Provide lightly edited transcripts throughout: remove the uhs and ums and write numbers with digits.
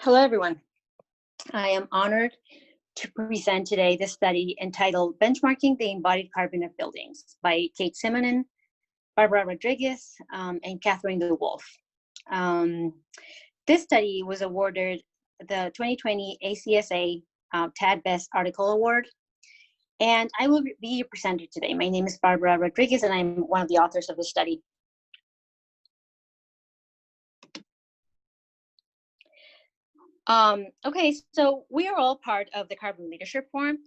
Hello, everyone. I am honored to present today the study entitled Benchmarking the Embodied Carbon of Buildings by Kate Simonin, Barbara Rodriguez, and Catherine DeWolf. This study was awarded the 2020 ACSA TAD Best Article Award, and I will be your presenter today. My name is Barbara Rodriguez, and I'm one of the authors of the study. Okay, so we are all part of the Carbon Leadership Forum.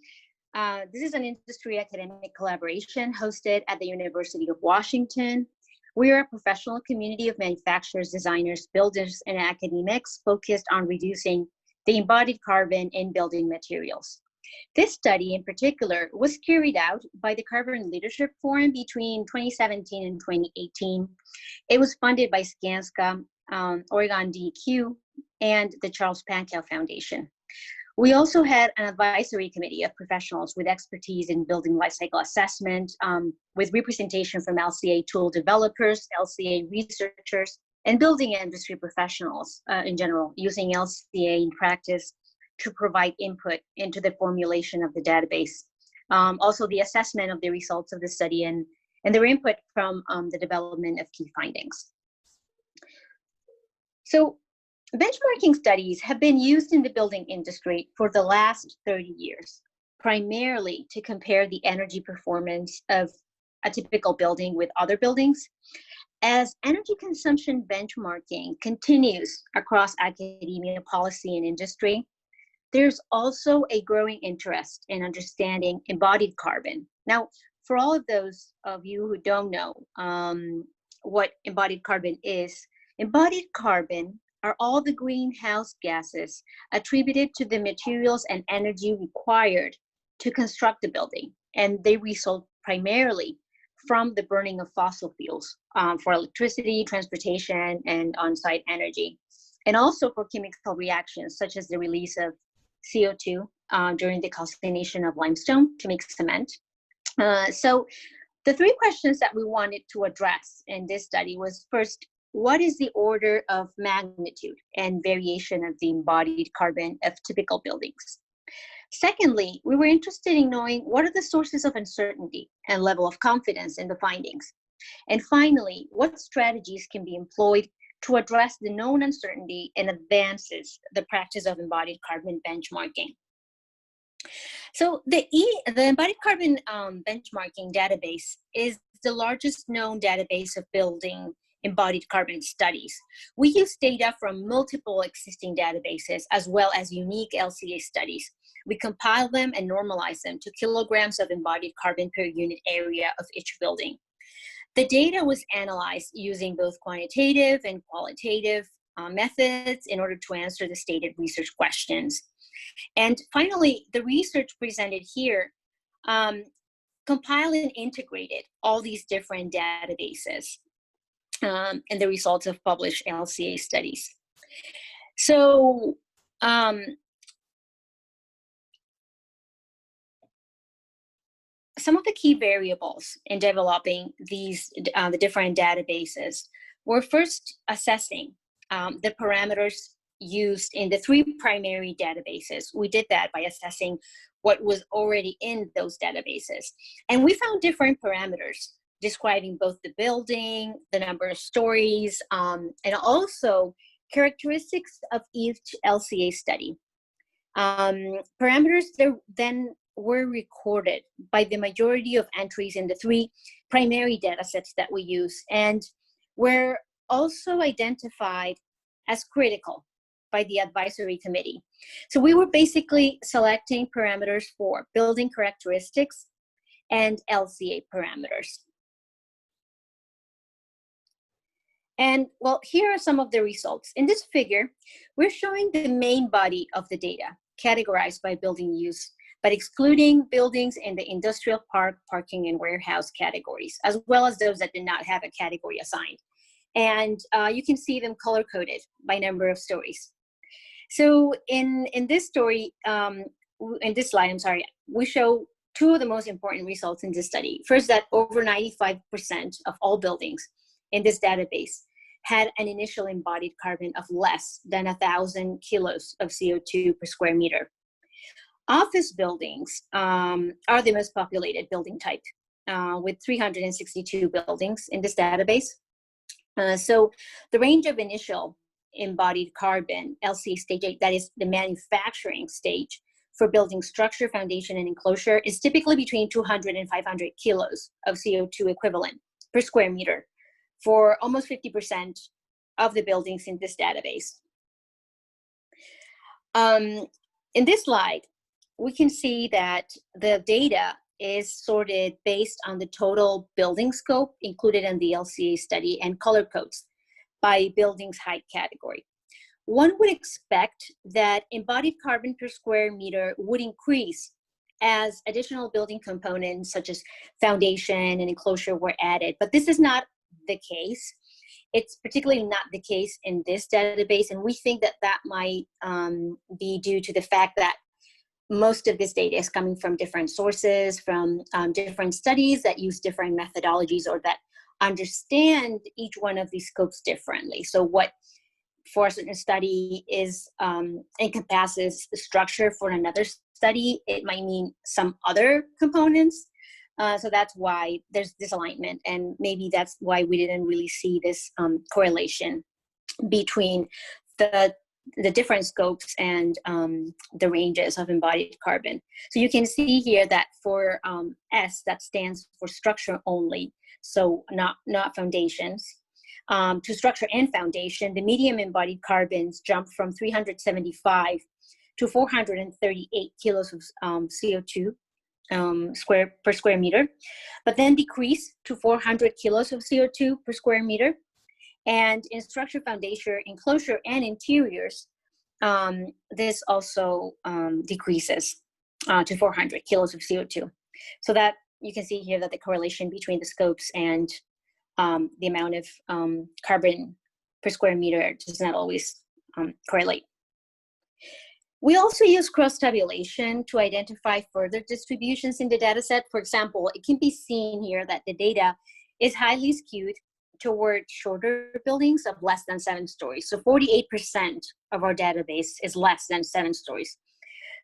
This is an industry academic collaboration hosted at the University of Washington. We are a professional community of manufacturers, designers, builders, and academics focused on reducing the embodied carbon in building materials. This study in particular was carried out by the Carbon Leadership Forum between 2017 and 2018. It was funded by Skanska, Oregon DEQ, and the Charles Pankow Foundation. We also had an advisory committee of professionals with expertise in building lifecycle assessment, with representation from LCA tool developers, LCA researchers, and building industry professionals in general, using LCA in practice to provide input into the formulation of the database. Also the assessment of the results of the study and their input from the development of key findings. So benchmarking studies have been used in the building industry for the last 30 years, primarily to compare the energy performance of a typical building with other buildings. As energy consumption benchmarking continues across academia, policy, and industry, there's also a growing interest in understanding embodied carbon. Now, for all of those of you who don't know what embodied carbon is, embodied carbon are all the greenhouse gases attributed to the materials and energy required to construct the building. And they result primarily from the burning of fossil fuels for electricity, transportation, and on-site energy. And also for chemical reactions, such as the release of CO2 during the calcination of limestone to make cement. So the three questions that we wanted to address in this study was, first, what is the order of magnitude and variation of the embodied carbon of typical buildings? Secondly, we were interested in knowing what are the sources of uncertainty and level of confidence in the findings. And finally, what strategies can be employed to address the known uncertainty and advances the practice of embodied carbon benchmarking. So the embodied carbon benchmarking database is the largest known database of building embodied carbon studies. We use data from multiple existing databases as well as unique LCA studies. We compile them and normalize them to kilograms of embodied carbon per unit area of each building. The data was analyzed using both quantitative and qualitative methods in order to answer the stated research questions. And finally, the research presented here compiled and integrated all these different databases and the results of published LCA studies. So some of the key variables in developing these the different databases were first assessing the parameters used in the three primary databases. We did that by assessing what was already in those databases. And we found different parameters describing both the building, the number of stories, and also characteristics of each LCA study. Parameters then were recorded by the majority of entries in the three primary data sets that we use, and were also identified as critical by the advisory committee. So we were basically selecting parameters for building characteristics and LCA parameters. And well, here are some of the results. In this figure, we're showing the main body of the data, categorized by building use, but excluding buildings in the industrial park, parking, and warehouse categories, as well as those that did not have a category assigned. And you can see them color-coded by number of stories. So in this story, in this slide, I'm sorry, we show two of the most important results in this study. First, that over 95% of all buildings in this database had an initial embodied carbon of less than 1,000 kilos of CO2 per square meter. Office buildings are the most populated building type, with 362 buildings in this database. So the range of initial embodied carbon, LCA stage 8, that is the manufacturing stage, for building structure, foundation, and enclosure is typically between 200 and 500 kilos of CO2 equivalent per square meter for almost 50% of the buildings in this database. In this slide, we can see that the data is sorted based on the total building scope included in the LCA study and color codes by building's height category. One would expect that embodied carbon per square meter would increase as additional building components such as foundation and enclosure were added, but this is not the case. It's particularly not the case in this database, and we think that that might be due to the fact that most of this data is coming from different sources, from different studies that use different methodologies or that understand each one of these scopes differently. So what for a certain study is encompasses the structure, for another study, it might mean some other components. So that's why there's this alignment, and maybe that's why we didn't really see this correlation between the different scopes and the ranges of embodied carbon. So you can see here that for S, that stands for structure only, so not foundations. To structure and foundation, the medium embodied carbons jumped from 375 to 438 kilos of CO2 per square meter, but then decreased to 400 kilos of CO2 per square meter. And in structure, foundation, enclosure, and interiors, this also decreases to 400 kilos of CO2. So that you can see here that the correlation between the scopes and the amount of carbon per square meter does not always correlate. We also use cross-tabulation to identify further distributions in the data set. For example, it can be seen here that the data is highly skewed toward shorter buildings of less than 7 stories. So 48% of our database is less than 7 stories.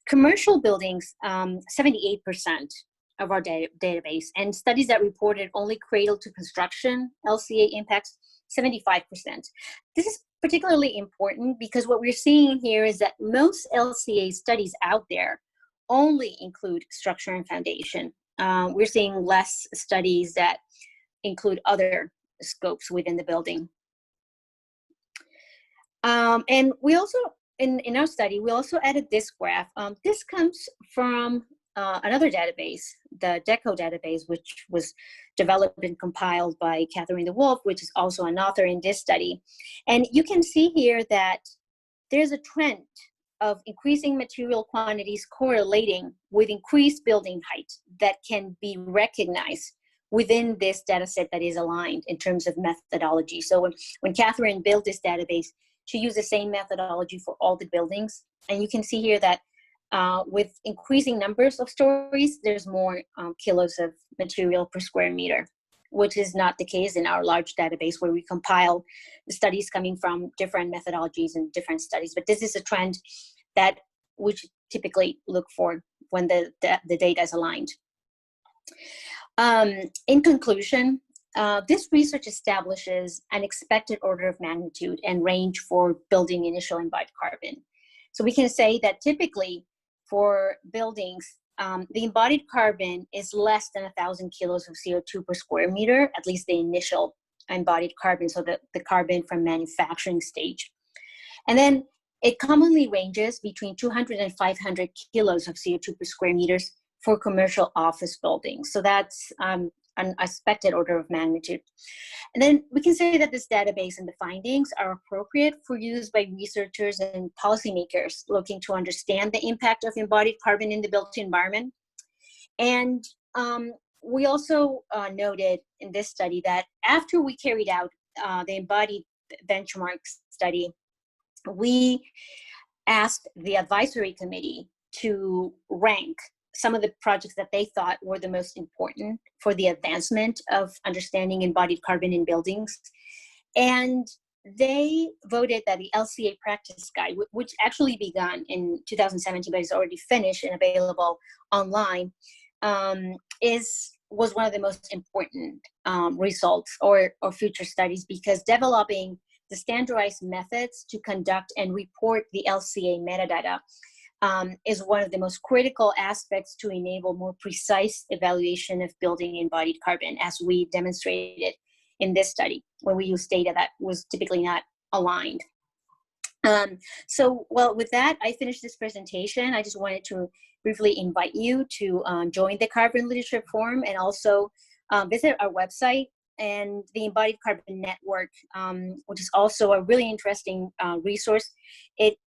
Commercial buildings, 78% of our database, and studies that reported only cradle to construction LCA impacts, 75%. This is particularly important because what we're seeing here is that most LCA studies out there only include structure and foundation. We're seeing less studies that include other scopes within the building. And we also, in our study, we also added this graph. This comes from another database, the DECO database, which was developed and compiled by Catherine DeWolf, which is also an author in this study. And you can see here that there's a trend of increasing material quantities correlating with increased building height that can be recognized within this data set that is aligned in terms of methodology. So when Catherine built this database, she used the same methodology for all the buildings. And you can see here that with increasing numbers of stories, there's more kilos of material per square meter, which is not the case in our large database where we compile the studies coming from different methodologies and different studies. But this is a trend that we typically look for when the data is aligned. In conclusion, this research establishes an expected order of magnitude and range for building initial embodied carbon. So we can say that typically for buildings, the embodied carbon is less than 1,000 kilos of CO2 per square meter, at least the initial embodied carbon, so the carbon from manufacturing stage. And then it commonly ranges between 200 and 500 kilos of CO2 per square meters for commercial office buildings. So that's an expected order of magnitude. And then we can say that this database and the findings are appropriate for use by researchers and policymakers looking to understand the impact of embodied carbon in the built environment. And we also noted in this study that after we carried out the embodied benchmark study, we asked the advisory committee to rank some of the projects that they thought were the most important for the advancement of understanding embodied carbon in buildings. And they voted that the LCA practice guide, which actually began in 2017, but is already finished and available online, was one of the most important results or future studies, because developing the standardized methods to conduct and report the LCA metadata is one of the most critical aspects to enable more precise evaluation of building embodied carbon, as we demonstrated in this study, when we use data that was typically not aligned. Well, with that, I finished this presentation. I just wanted to briefly invite you to join the Carbon Leadership Forum, and also visit our website and the Embodied Carbon Network, which is also a really interesting resource. It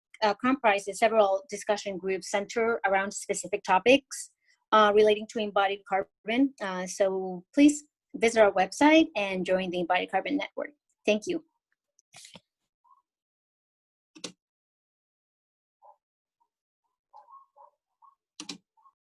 comprises several discussion groups centered around specific topics relating to embodied carbon. So please visit our website and join the Embodied Carbon Network. Thank you.